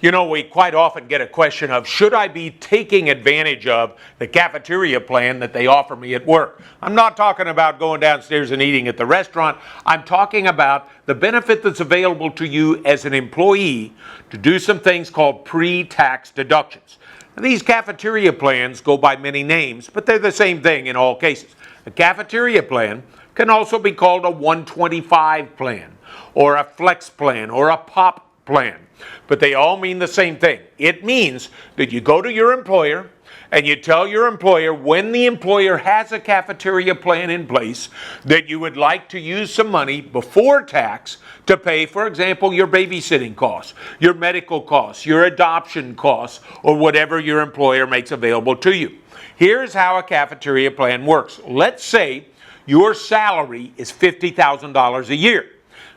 You know, we quite often get a question of, should I be taking advantage of the cafeteria plan that they offer me at work? I'm not talking about going downstairs and eating at the restaurant. I'm talking about the benefit that's available to you as an employee to do some things called pre-tax deductions. Now, these cafeteria plans go by many names, but they're the same thing in all cases. A cafeteria plan can also be called a 125 plan, or a flex plan, or a pop plan. But they all mean the same thing. It means that you go to your employer and you tell your employer, when the employer has a cafeteria plan in place, that you would like to use some money before tax to pay, for example, your babysitting costs, your medical costs, your adoption costs, or whatever your employer makes available to you. Here's how a cafeteria plan works. Let's say your salary is $50,000 a year.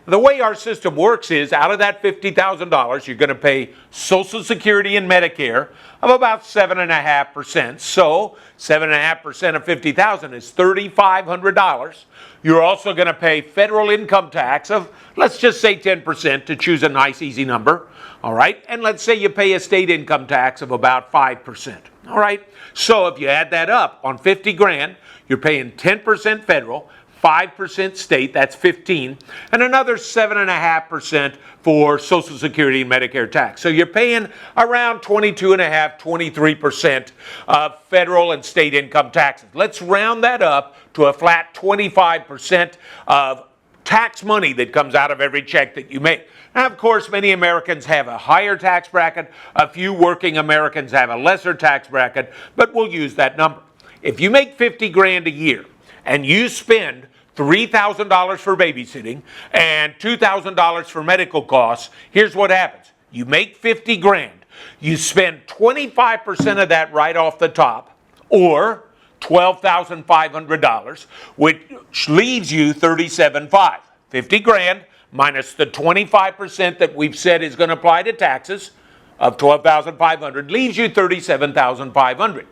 The way our system works is, out of that $50,000, you're going to pay Social Security and Medicare of about 7.5%. So 7.5% of $50,000 is $3,500. You're also going to pay federal income tax of, let's just say 10%, to choose a nice easy number. All right. And let's say you pay a state income tax of about 5%. All right. So if you add that up on 50 grand, you're paying 10% federal, 5% state, that's 15, and another 7.5% for Social Security and Medicare tax. So you're paying around 22.5%, 23% of federal and state income taxes. Let's round that up to a flat 25% of tax money that comes out of every check that you make. Now, of course, many Americans have a higher tax bracket. A few working Americans have a lesser tax bracket, but we'll use that number. If you make 50 grand a year, and you spend $3,000 for babysitting and $2,000 for medical costs, here's what happens. You make 50 grand. You spend 25% of that right off the top, or $12,500, which leaves you $37,500. 50 grand minus the 25% that we've said is going to apply to taxes of $12,500 leaves you $37,500.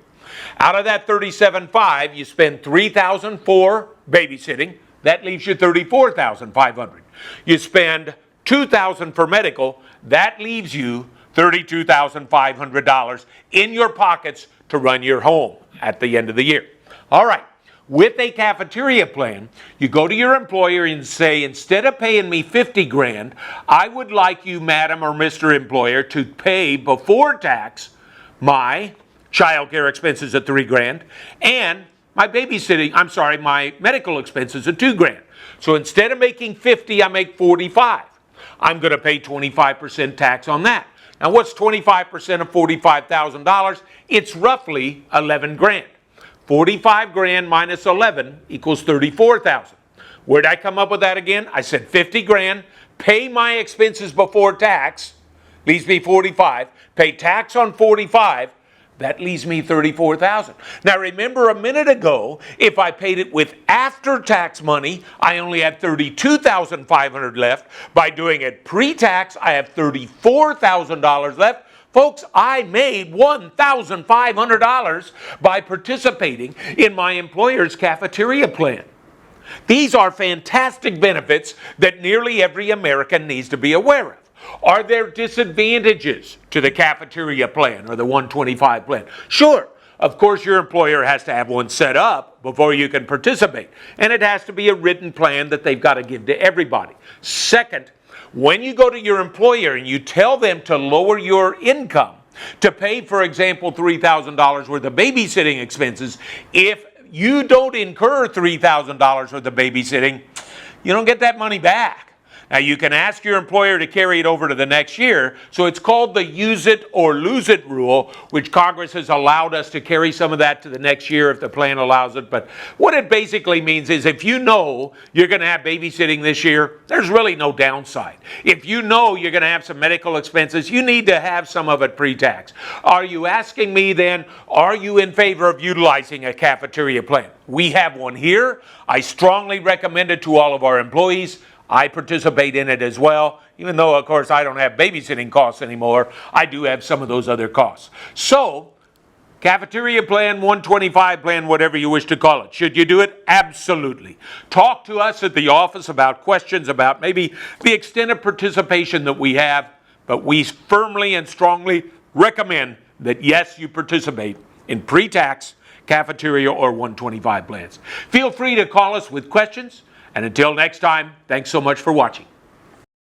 Out of that $37,500, you spend $3,000 for babysitting. That leaves you $34,500. You spend $2,000 for medical. That leaves you $32,500 in your pockets to run your home at the end of the year. All right. With a cafeteria plan, you go to your employer and say, instead of paying me 50 grand, I would like you, Madam or Mr. Employer, to pay before tax my child care expenses at 3 grand, and my my medical expenses at 2 grand. So instead of making 50, I make 45. I'm going to pay 25% tax on that. Now, what's 25% of $45,000? It's roughly 11 grand. 45 grand minus 11 equals 34,000. Where'd I come up with that again? I said 50 grand, pay my expenses before tax, leaves me 45, pay tax on 45, that leaves me $34,000. Now remember, a minute ago, if I paid it with after-tax money, I only had $32,500 left. By doing it pre-tax, I have $34,000 left. Folks, I made $1,500 by participating in my employer's cafeteria plan. These are fantastic benefits that nearly every American needs to be aware of. Are there disadvantages to the cafeteria plan or the 125 plan? Sure. Of course, your employer has to have one set up before you can participate. And it has to be a written plan that they've got to give to everybody. Second, when you go to your employer and you tell them to lower your income to pay, for example, $3,000 worth of babysitting expenses, if you don't incur $3,000 worth of babysitting, you don't get that money back. Now, you can ask your employer to carry it over to the next year, so it's called the use it or lose it rule, which Congress has allowed us to carry some of that to the next year if the plan allows it. But what it basically means is, if you know you're going to have babysitting this year, there's really no downside. If you know you're going to have some medical expenses, you need to have some of it pre-tax. Are you asking me then, are you in favor of utilizing a cafeteria plan? We have one here. I strongly recommend it to all of our employees. I participate in it as well, even though, of course, I don't have babysitting costs anymore. I do have some of those other costs. So, cafeteria plan, 125 plan, whatever you wish to call it. Should you do it? Absolutely. Talk to us at the office about questions about maybe the extent of participation that we have. but we firmly and strongly recommend that, yes, you participate in pre-tax, cafeteria, or 125 plans. Feel free to call us with questions, and until next time, thanks so much for watching.